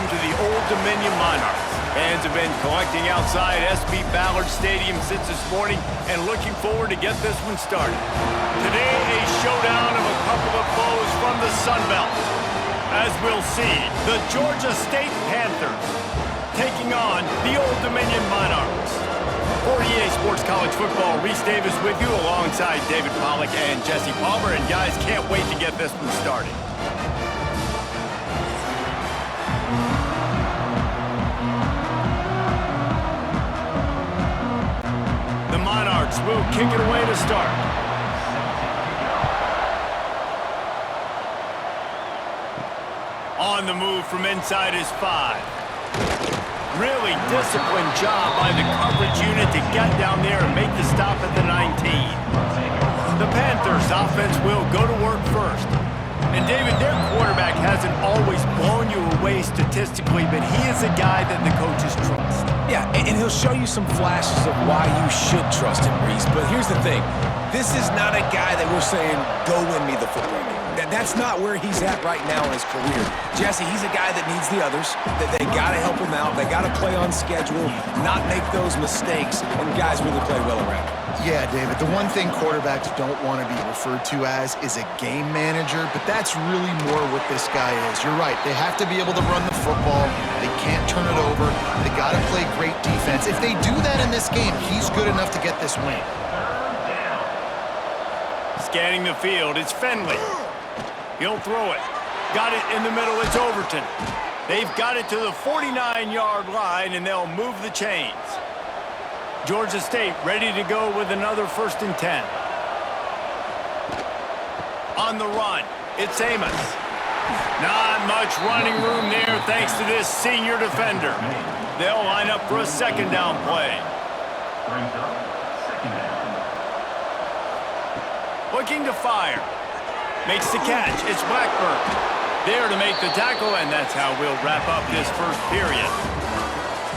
home to the Old Dominion Monarchs. Fans have been collecting outside SB Ballard Stadium since this morning and looking forward to get this one started. Today, a showdown of a couple of foes from the Sun Belt. As we'll see, the Georgia State Panthers taking on the Old Dominion Monarchs. For EA Sports College Football, Reese Davis with you alongside David Pollack and Jesse Palmer. And guys, can't wait to get this one started. The Monarchs will kick it away to start. On the move from inside is 5. Really disciplined job by the coverage unit to get down there and make the stop at the 19. The Panthers offense will go to work first. And David, their quarterback hasn't always blown you away statistically, but he is a guy that the coaches trust. Yeah, and he'll show you some flashes of why you should trust him, Reese. But here's the thing. This is not a guy that we're saying, go win me the football game. That's not where he's at right now in his career. Jesse, he's a guy that needs the others. That they got to help him out. They got to play on schedule, not make those mistakes, and guys really play well around him. Yeah, David, the one thing quarterbacks don't want to be referred to as is a game manager, but that's really more what this guy is. You're right. They have to be able to run the football. They can't turn it over. They got to play great defense. If they do that in this game, he's good enough to get this win. Scanning the field, it's Finley. He'll throw it. Got it in the middle, it's Overton. They've got it to the 49-yard line, and they'll move the chains. Georgia State ready to go with another 1st and 10. On the run, it's Amos. Not much running room there thanks to this senior defender. They'll line up for a 2nd down play. Looking to fire. Makes the catch. It's Blackburn. There to make the tackle, and that's how we'll wrap up this first period.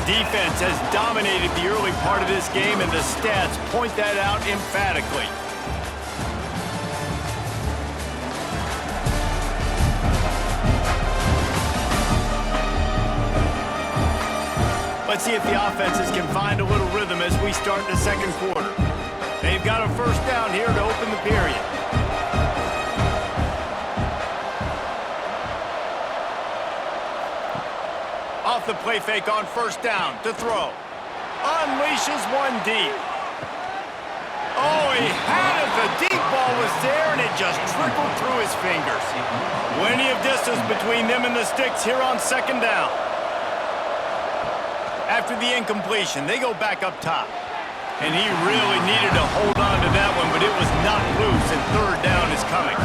Defense has dominated the early part of this game, and the stats point that out emphatically. Let's see if the offenses can find a little rhythm as we start the 2nd quarter. They've got a 1st down here to open the period. Off the play fake on 1st down to throw. Unleashes one deep. Oh, he had it. The deep ball was there, and it just trickled through his fingers. Plenty of distance between them and the sticks here on 2nd down. After the incompletion, they go back up top. And he really needed to hold on to that one, but it was not loose, and 3rd down is coming.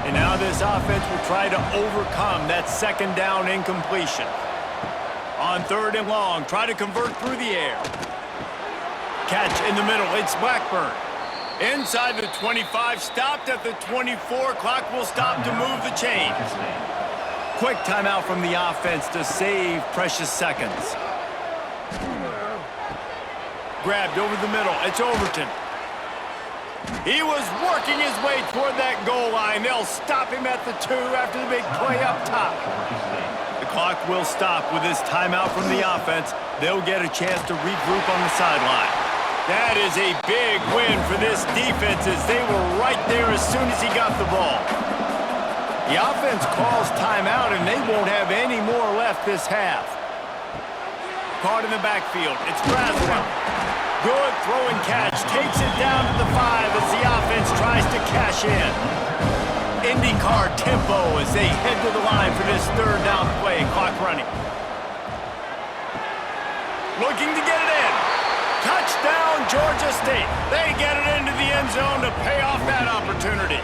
And now this offense will try to overcome that 2nd down incompletion. On 3rd and long, try to convert through the air. Catch in the middle, it's Blackburn. Inside the 25, stopped at the 24. Clock will stop to move the chains. Quick timeout from the offense to save precious seconds. Grabbed over the middle, it's Overton. He was working his way toward that goal line. They'll stop him at the 2 after the big play up top. The clock will stop with this timeout from the offense. They'll get a chance to regroup on the sideline. That is a big win for this defense as they were right there as soon as he got the ball. The offense calls timeout, and they won't have any more left this half. Caught in the backfield, it's Braswell. Good throw and catch, takes it down to the 5 as the offense tries to cash in. IndyCar tempo as they head to the line for this 3rd down play, clock running. Looking to get it in. Touchdown, Georgia State. They get it into the end zone to pay off that opportunity.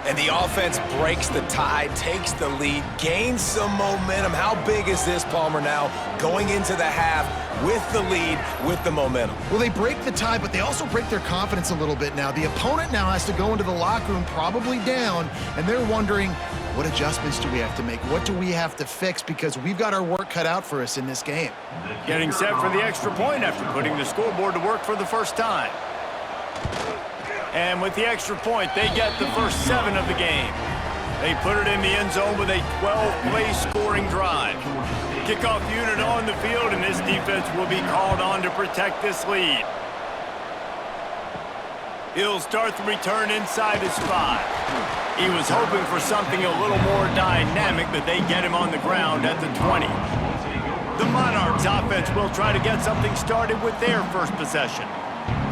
And the offense breaks the tie, takes the lead, gains some momentum. How big is this, Palmer, now going into the half with the lead, with the momentum? Well, they break the tie, but they also break their confidence a little bit now. The opponent now has to go into the locker room probably down, and they're wondering, what adjustments do we have to make? What do we have to fix? Because we've got our work cut out for us in this game. Getting set for the extra point after putting the scoreboard to work for the first time. And with the extra point, they get the first 7 of the game. They put it in the end zone with a 12-play scoring drive. Kickoff unit on the field, and this defense will be called on to protect this lead. He'll start the return inside his 5. He was hoping for something a little more dynamic, but they get him on the ground at the 20. The Monarchs offense will try to get something started with their first possession.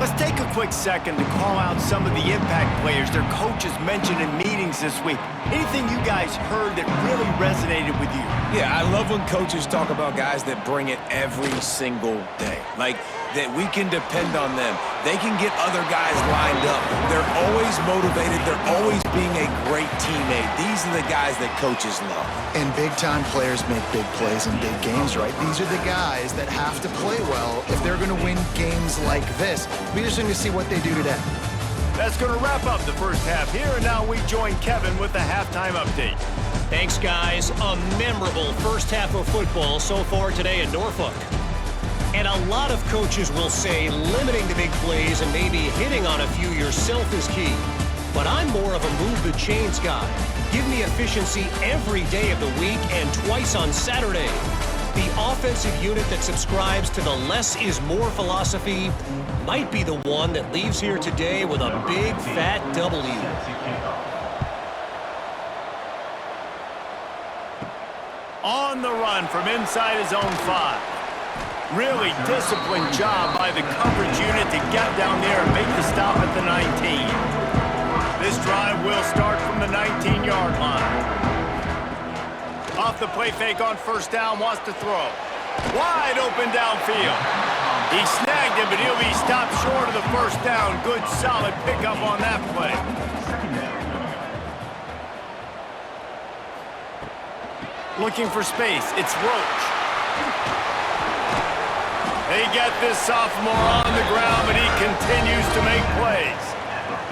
Let's take a quick second to call out some of the impact players their coaches mentioned in meetings this week. Anything you guys heard that really resonated with you? Yeah, I love when coaches talk about guys that bring it every single day. Like, that we can depend on them. They can get other guys lined up. They're always motivated. They're always being a great teammate. These are the guys that coaches love. And big-time players make big plays in big games, right? These are the guys that have to play well if they're going to win games like this. We're just going to see what they do today. That's going to wrap up the first half here, and now we join Kevin with the halftime update. Thanks, guys. A memorable first half of football so far today at Norfolk. And a lot of coaches will say limiting the big plays and maybe hitting on a few yourself is key. But I'm more of a move the chains guy. Give me efficiency every day of the week and twice on Saturday. The offensive unit that subscribes to the less is more philosophy might be the one that leaves here today with a big fat W. On the run from inside his own 5. Really disciplined job by the coverage unit to get down there and make the stop at the 19. This drive will start from the 19-yard line. Off the play fake on first down, wants to throw. Wide open downfield. He snagged it, but he'll be stopped short of the first down. Good, solid pickup on that play. Looking for space, it's Roach. They get this sophomore on the ground, but he continues to make plays.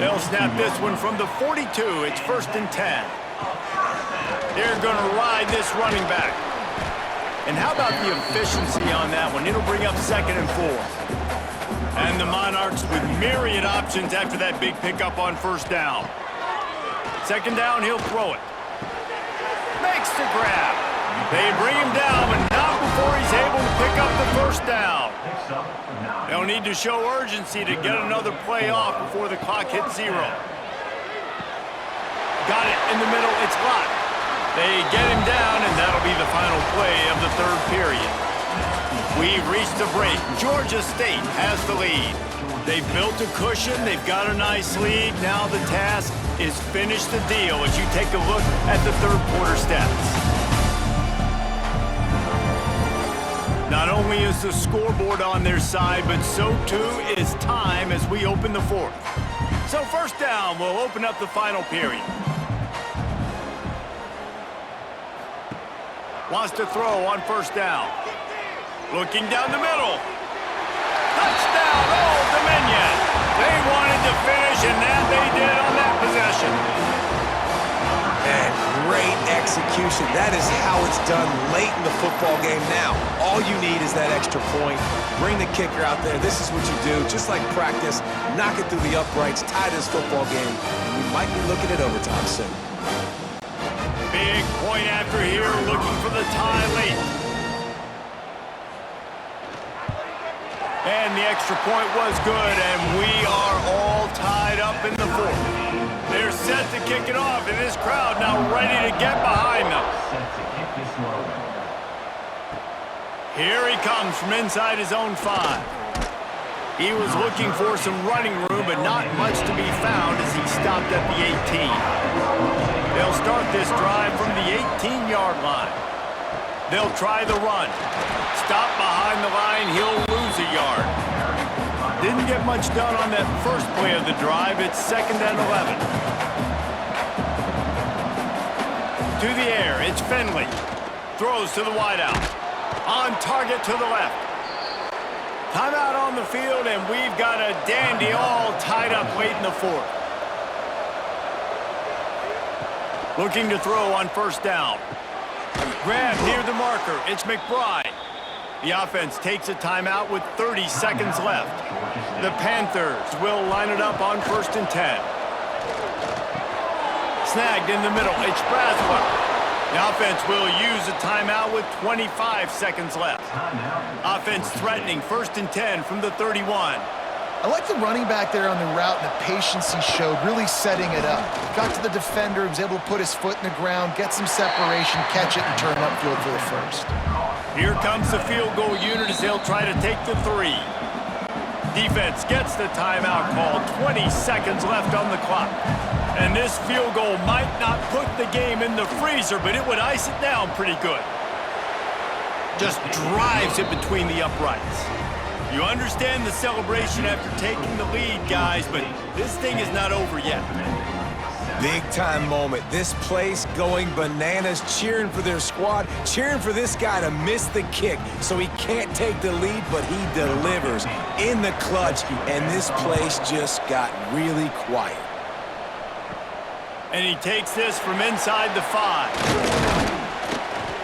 They'll snap this one from the 42. It's 1st and 10. They're going to ride this running back. And how about the efficiency on that one? It'll bring up 2nd and 4. And the Monarchs with myriad options after that big pickup on first down. 2nd down, he'll throw it. Makes the grab. They bring him down, but not before he's able to pick up the first down. They'll need to show urgency to get another play off before the clock hits 0. Got it in the middle, it's locked. They get him down, and that'll be the final play of the 3rd period. We've reached the break. Georgia State has the lead. They've built a cushion, they've got a nice lead. Now the task is finish the deal as you take a look at the 3rd quarter stats. Not only is the scoreboard on their side, but so too is time as we open the 4th. So first down will open up the final period. Wants to throw on first down. Looking down the middle. Touchdown, Old Dominion. They wanted to finish, and that they did on that possession. And great execution. That is how it's done late in the football game now. All you need is that extra point. Bring the kicker out there. This is what you do. Just like practice, knock it through the uprights, tie this football game, and we might be looking at overtime soon. Big point after here, looking for the tie late. And the extra point was good, and we are all tied up in the 4th. They're set to kick it off, and this crowd now ready to get behind them. Here he comes from inside his own 5. He was looking for some running room, but not much to be found as he stopped at the 18. They'll start this drive from the 18-yard line. They'll try the run. Stop behind the line, he'll lose a yard. Didn't get much done on that first play of the drive. It's 2nd and 11. To the air, it's Finley. Throws to the wideout. On target to the left. Timeout on the field, and we've got a dandy all tied up late in the 4th. Looking to throw on first down. Grab near the marker. It's McBride. The offense takes a timeout with 30 seconds left. The Panthers will line it up on 1st and 10. snagged in the middle. It's Braswell. The offense will use a timeout with 25 seconds left. Offense threatening 1st and 10 from the 31. I like the running back there on the route and the patience he showed, really setting it up. Got to the defender, was able to put his foot in the ground, get some separation, catch it, and turn upfield for the first. Here comes the field goal unit as they'll try to take the 3. Defense gets the timeout called. 20 seconds left on the clock. And this field goal might not put the game in the freezer, but it would ice it down pretty good. Just drives it between the uprights. You understand the celebration after taking the lead, guys, but this thing is not over yet. Big time moment. This place going bananas, cheering for their squad, cheering for this guy to miss the kick so he can't take the lead, but he delivers in the clutch, and this place just got really quiet. And he takes this from inside the 5.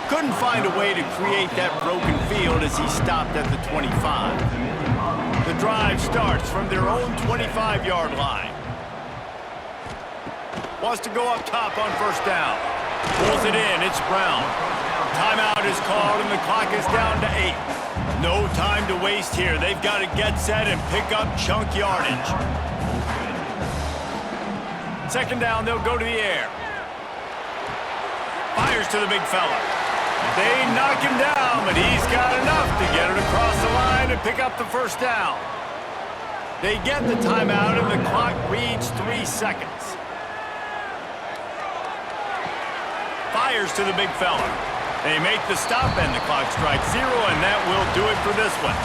Couldn't find a way to create that broken field as he stopped at the 25. The drive starts from their own 25-yard line. Wants to go up top on 1st down. Pulls it in, it's Brown. Timeout is called and the clock is down to 8. No time to waste here. They've got to get set and pick up chunk yardage. 2nd down, they'll go to the air. Fires to the big fella. They knock him down, but he's got enough to get it across the line and pick up the 1st down. They get the timeout and the clock reads 3 seconds. Fires to the big fella. They make the stop and the clock strikes 0, and that will do it for this one.